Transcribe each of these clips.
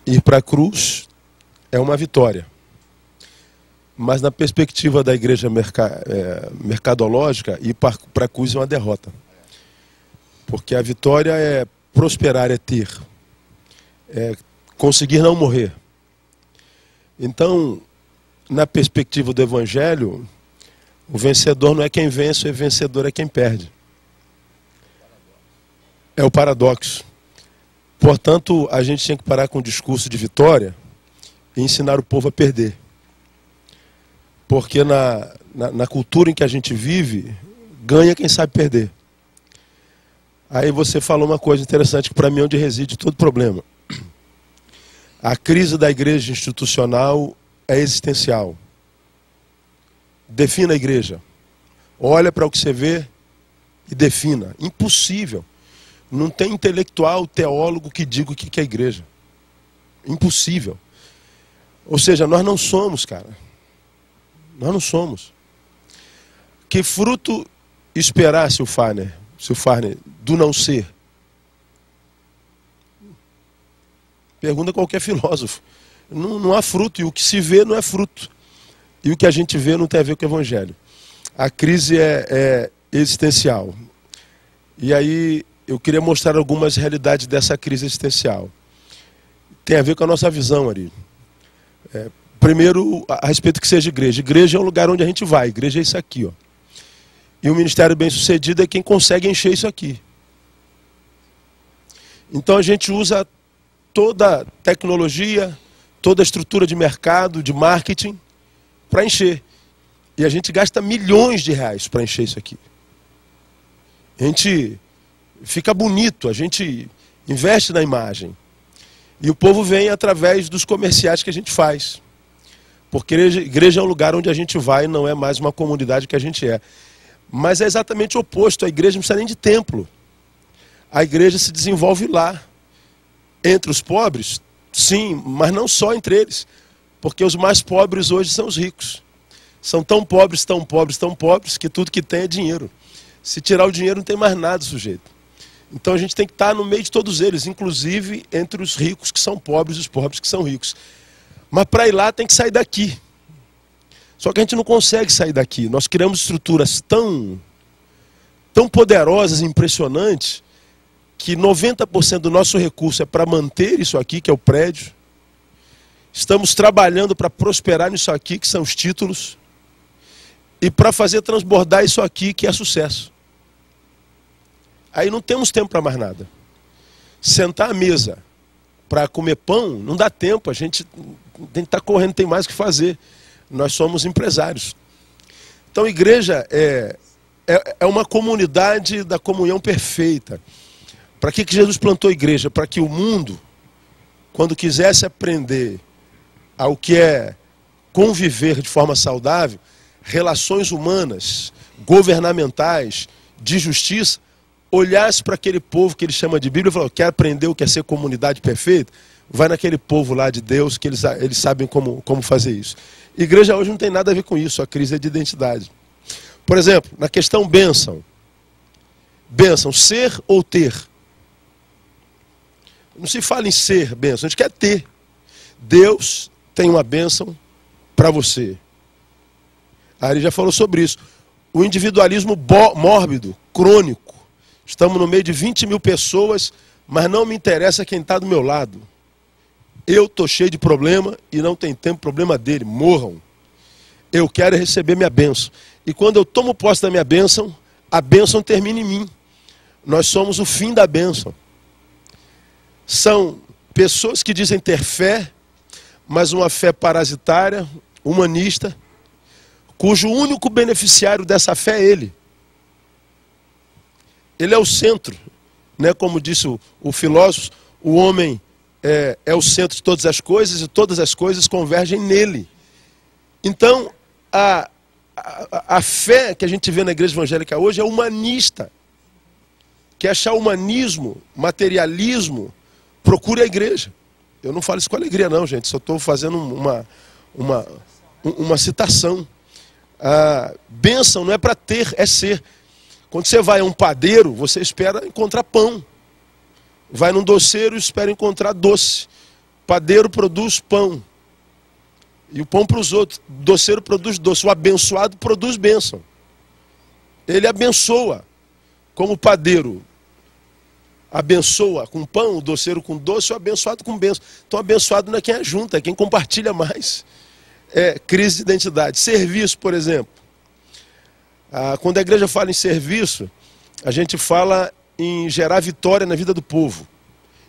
Ir para a cruz é uma vitória. Mas na perspectiva da igreja mercadológica, ir para a cruz é uma derrota. Porque a vitória é prosperar, é ter. É conseguir não morrer. Então, na perspectiva do Evangelho, o vencedor não é quem vence, o vencedor é quem perde. É o paradoxo. Portanto, a gente tinha que parar com o discurso de vitória e ensinar o povo a perder. Porque na cultura em que a gente vive, ganha quem sabe perder. Aí você falou uma coisa interessante que para mim é onde reside todo problema. A crise da igreja institucional é existencial. Defina a igreja. Olha para o que você vê e defina. Impossível. Não tem intelectual, teólogo que diga o que é a igreja. Impossível. Ou seja, nós não somos, cara. Nós não somos. Que fruto esperar, seu Farner, do não ser? Pergunta qualquer filósofo. Não há fruto, e o que se vê não é fruto. E o que a gente vê não tem a ver com o Evangelho. A crise é existencial. E aí eu queria mostrar algumas realidades dessa crise existencial. Tem a ver com a nossa visão, Ari. Primeiro, a respeito do que seja igreja. Igreja é o lugar onde a gente vai. Igreja é isso aqui, ó. E o ministério bem-sucedido é quem consegue encher isso aqui. Então a gente usa toda a tecnologia, toda a estrutura de mercado, de marketing, para encher. E a gente gasta milhões de reais para encher isso aqui. A gente fica bonito, a gente investe na imagem. E o povo vem através dos comerciais que a gente faz. Porque igreja é um lugar onde a gente vai, não é mais uma comunidade que a gente é. Mas é exatamente o oposto. A igreja não precisa nem de templo. A igreja se desenvolve lá. Entre os pobres, sim, mas não só entre eles. Porque os mais pobres hoje são os ricos. São tão pobres, tão pobres, tão pobres, que tudo que tem é dinheiro. Se tirar o dinheiro, não tem mais nada, sujeito. Então a gente tem que estar no meio de todos eles, inclusive entre os ricos que são pobres e os pobres que são ricos. Mas para ir lá tem que sair daqui. Só que a gente não consegue sair daqui. Nós criamos estruturas tão poderosas e impressionantes que 90% do nosso recurso é para manter isso aqui, que é o prédio. Estamos trabalhando para prosperar nisso aqui, que são os títulos. E para fazer transbordar isso aqui, que é sucesso. Aí não temos tempo para mais nada. Sentar à mesa para comer pão, não dá tempo. A gente tem que estar correndo, tem mais o que fazer. Nós somos empresários. Então a igreja é uma comunidade da comunhão perfeita. Para que Jesus plantou a igreja? Para que o mundo, quando quisesse aprender ao que é conviver de forma saudável, relações humanas, governamentais, de justiça, olhasse para aquele povo que ele chama de Bíblia e falou: quer aprender o que é ser comunidade perfeita? Vai naquele povo lá de Deus, que eles sabem como fazer isso. Igreja hoje não tem nada a ver com isso, a crise é de identidade. Por exemplo, na questão bênção. Bênção, ser ou ter? Não se fala em ser bênção, a gente quer ter. Deus tem uma bênção para você. A Ari já falou sobre isso. O individualismo mórbido, crônico. Estamos no meio de 20 mil pessoas, mas não me interessa quem está do meu lado. Eu estou cheio de problema e não tem tempo, problema dele. Morram. Eu quero receber minha bênção. E quando eu tomo posse da minha bênção, a bênção termina em mim. Nós somos o fim da bênção. São pessoas que dizem ter fé, mas uma fé parasitária, humanista, cujo único beneficiário dessa fé é ele. Ele é o centro, né? Como disse o filósofo, o homem é o centro de todas as coisas e todas as coisas convergem nele. Então, a fé que a gente vê na igreja evangélica hoje é humanista. Quer achar humanismo, materialismo, procure a igreja. Eu não falo isso com alegria não, gente, só estou fazendo uma citação. A bênção não é para ter, é ser. Quando você vai a um padeiro, você espera encontrar pão. Vai num doceiro e espera encontrar doce. padeiro produz pão. E o pão para os outros. O doceiro produz doce. O abençoado produz bênção. Ele abençoa. Como o padeiro abençoa com pão, o doceiro com doce, o abençoado com bênção. Então, abençoado não é quem ajunta, é quem compartilha mais. É crise de identidade. Serviço, por exemplo. Quando a igreja fala em serviço, a gente fala em gerar vitória na vida do povo.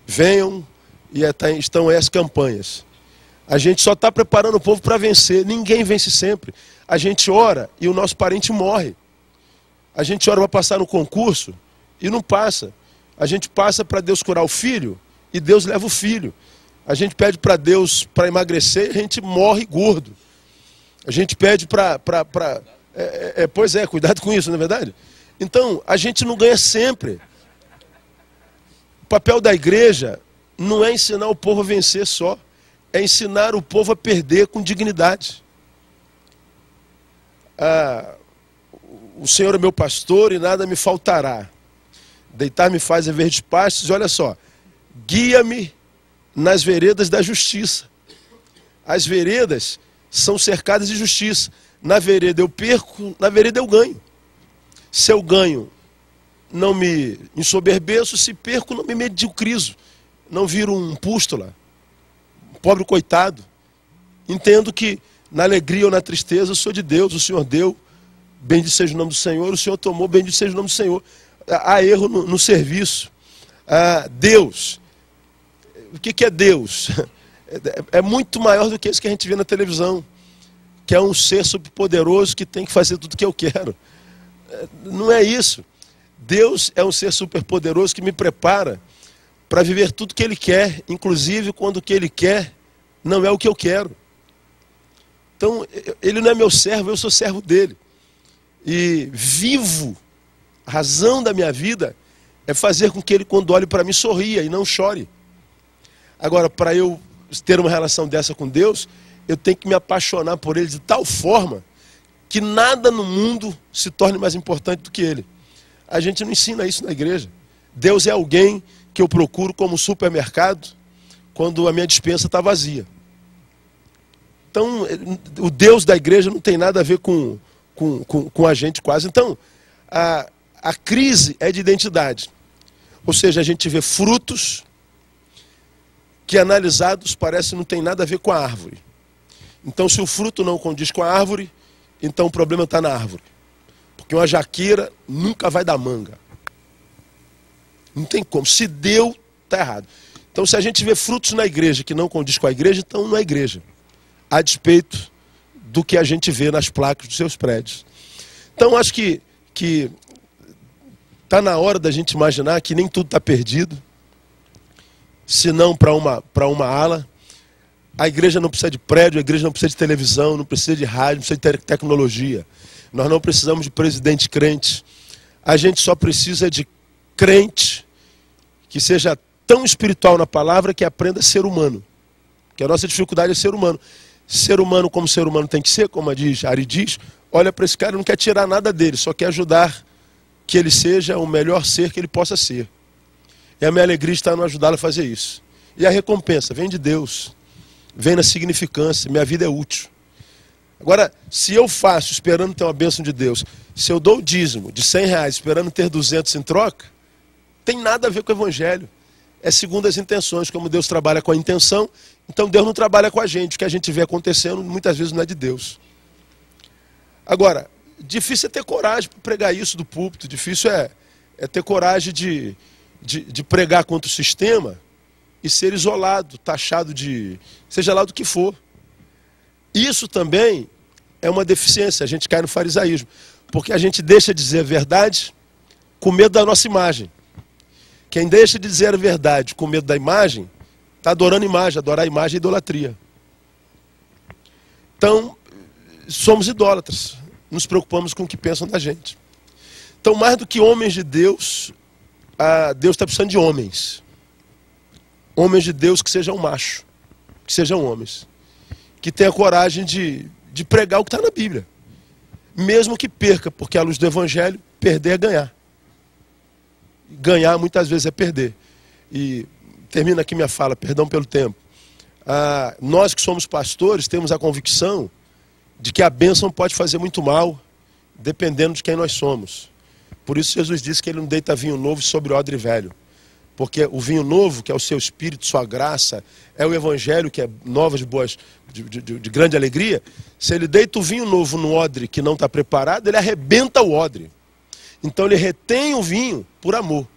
Venham e estão aí as campanhas. A gente só está preparando o povo para vencer. Ninguém vence sempre. A gente ora e o nosso parente morre. A gente ora para passar no concurso e não passa. A gente passa para Deus curar o filho e Deus leva o filho. A gente pede para Deus para emagrecer e a gente morre gordo. A gente pede para... Pois é, cuidado com isso, não é verdade? Então, a gente não ganha sempre. O papel da igreja não é ensinar o povo a vencer só. É ensinar o povo a perder com dignidade. O Senhor é meu pastor e nada me faltará. Deitar-me faz a verdes pastos. E olha só, guia-me nas veredas da justiça. As veredas são cercadas de justiça. Na vereda eu perco, na vereda eu ganho. Se eu ganho, não me ensoberbeço. Se perco, não me mediocrizo. Não viro um pústula, um pobre coitado. Entendo que na alegria ou na tristeza eu sou de Deus. O Senhor deu, bendito seja o nome do Senhor. O Senhor tomou, bendito seja o nome do Senhor. Há erro no serviço. Deus. O que é Deus? É muito maior do que isso que a gente vê na televisão. Que é um ser superpoderoso que tem que fazer tudo o que eu quero. Não é isso. Deus é um ser superpoderoso que me prepara para viver tudo o que Ele quer, inclusive quando o que Ele quer não é o que eu quero. Então, Ele não é meu servo, eu sou servo dEle. E vivo, a razão da minha vida é fazer com que Ele, quando olhe para mim, sorria e não chore. Agora, para eu ter uma relação dessa com Deus, eu tenho que me apaixonar por Ele de tal forma que nada no mundo se torne mais importante do que Ele. A gente não ensina isso na igreja. Deus é alguém que eu procuro como supermercado quando a minha despensa está vazia. Então, o Deus da igreja não tem nada a ver com a gente quase. Então, a crise é de identidade. Ou seja, a gente vê frutos que analisados parece não tem nada a ver com a árvore. Então, se o fruto não condiz com a árvore, então o problema está na árvore. Porque uma jaqueira nunca vai dar manga. Não tem como. Se deu, está errado. Então, se a gente vê frutos na igreja que não condiz com a igreja, então não é igreja. A despeito do que a gente vê nas placas dos seus prédios. Então, acho que está na hora da gente imaginar que nem tudo está perdido. Se não para uma ala. A igreja não precisa de prédio, a igreja não precisa de televisão, não precisa de rádio, não precisa de tecnologia. Nós não precisamos de presidente crente. A gente só precisa de crente que seja tão espiritual na palavra que aprenda a ser humano. Porque a nossa dificuldade é ser humano. Ser humano como ser humano tem que ser, como Ari diz, olha para esse cara e não quer tirar nada dele, só quer ajudar que ele seja o melhor ser que ele possa ser. E a minha alegria está no ajudá-lo a fazer isso. E a recompensa vem de Deus. Vem na significância, minha vida é útil. Agora, se eu faço esperando ter uma bênção de Deus, se eu dou o dízimo de R$100 esperando ter 200 em troca, tem nada a ver com o evangelho. É segundo as intenções, como Deus trabalha com a intenção, então Deus não trabalha com a gente. O que a gente vê acontecendo muitas vezes não é de Deus. Agora, difícil é ter coragem para pregar isso do púlpito, difícil é ter coragem de pregar contra o sistema e ser isolado, taxado de... seja lá do que for. Isso também é uma deficiência, a gente cai no farisaísmo. Porque a gente deixa de dizer a verdade com medo da nossa imagem. Quem deixa de dizer a verdade com medo da imagem, está adorando imagem. Adorar a imagem é idolatria. Então, somos idólatras. Nos preocupamos com o que pensam da gente. Então, mais do que homens de Deus, Deus está precisando de homens. Homens de Deus que sejam machos, que sejam homens, que tenham coragem de pregar o que está na Bíblia. Mesmo que perca, porque à luz do Evangelho, perder é ganhar. Ganhar muitas vezes é perder. E termina aqui minha fala, perdão pelo tempo. Nós que somos pastores temos a convicção de que a bênção pode fazer muito mal, dependendo de quem nós somos. Por isso Jesus disse que ele não deita vinho novo sobre odre velho. Porque o vinho novo, que é o seu espírito, sua graça, é o evangelho, que é novas de grande alegria. Se ele deita o vinho novo no odre que não está preparado, ele arrebenta o odre. Então ele retém o vinho por amor.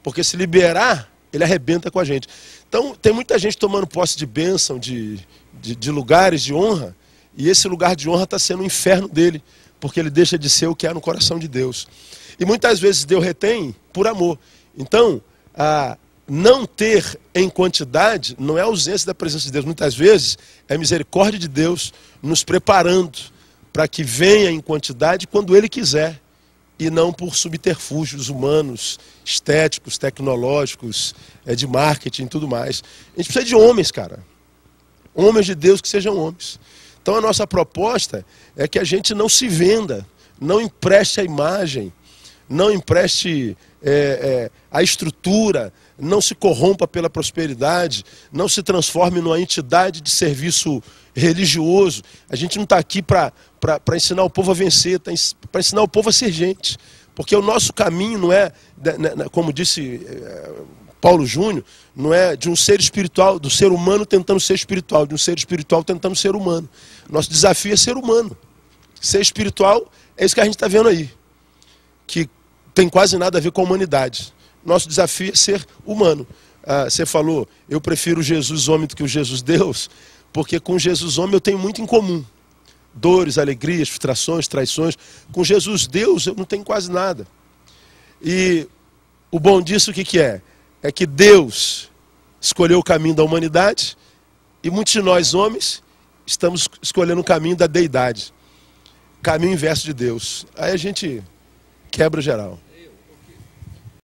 Porque se liberar, ele arrebenta com a gente. Então tem muita gente tomando posse de bênção, de lugares de honra, e esse lugar de honra está sendo o inferno dele, porque ele deixa de ser o que é no coração de Deus. E muitas vezes Deus retém por amor. Então, não ter em quantidade não é ausência da presença de Deus. Muitas vezes é misericórdia de Deus nos preparando para que venha em quantidade quando Ele quiser, e não por subterfúgios humanos, estéticos, tecnológicos, de marketing e tudo mais. A gente precisa de homens, cara. Homens de Deus que sejam homens. Então a nossa proposta é que a gente não se venda, não empreste a imagem, não empreste a estrutura, não se corrompa pela prosperidade, não se transforme numa entidade de serviço religioso. A gente não está aqui para ensinar o povo a vencer, para ensinar o povo a ser gente. Porque o nosso caminho não é, como disse Paulo Júnior, não é de um ser espiritual, do ser humano tentando ser espiritual, de um ser espiritual tentando ser humano. Nosso desafio é ser humano. Ser espiritual é isso que a gente está vendo aí, que tem quase nada a ver com a humanidade. Nosso desafio é ser humano. Você falou, eu prefiro Jesus homem do que o Jesus Deus, porque com Jesus homem eu tenho muito em comum. Dores, alegrias, frustrações, traições. Com Jesus Deus eu não tenho quase nada. E o bom disso o que é? É que Deus escolheu o caminho da humanidade e muitos de nós homens estamos escolhendo o caminho da deidade. Caminho inverso de Deus. Aí a gente quebra geral.